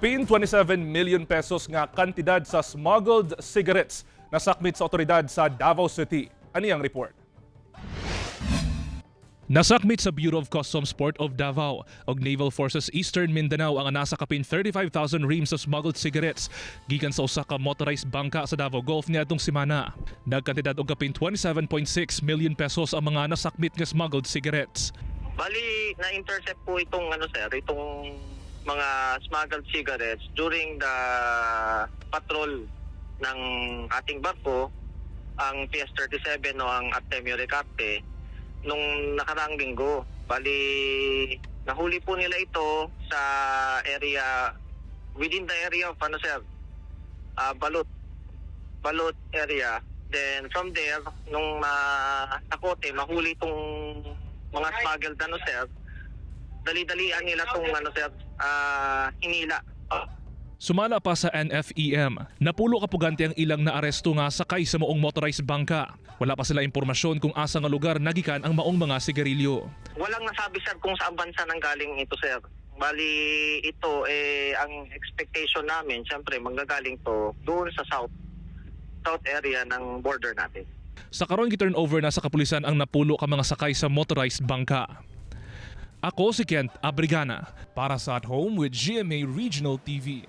Kapin 27 million pesos nga kantidad sa smuggled cigarettes na sakmit sa otoridad sa Davao City. Ani ang report? Nasakmit sa Bureau of Customs Port of Davao og Naval Forces Eastern Mindanao ang nasa kapin 35,000 reams sa smuggled cigarettes gikan sa usa ka motorized bangka sa Davao Gulf niadtong semana. Nagkantidad og kapin 27.6 million pesos ang mga nasakmit nga smuggled cigarettes. Bali, na-intercept po itong itong mga smuggled cigarettes during the patrol ng ating barko, ang PS-37 o ang Artemio Recarte, nung nakaraang linggo. Bali, nahuli po nila ito sa area, within the area of Balot area. Then from there, nung nakote, mahuli itong mga smuggled dali-dalian nila itong hinila. Sumala pa sa NFEM, napulo kapugante ang ilang naaresto nga sakay sa maong motorized bangka. Wala pa sila impormasyon kung asa nga lugar nagikan ang maong mga sigarilyo. Walang nasabi sir kung saan bansa nang galing ito sir. Bali ito ang expectation namin, syempre manggagaling to doon sa south area ng border natin. Sa karon gi-turn over na sa kapulisan ang napulo ka mga sakay sa motorized bangka. Ako si Kent Abrigana para sa At Home with GMA Regional TV.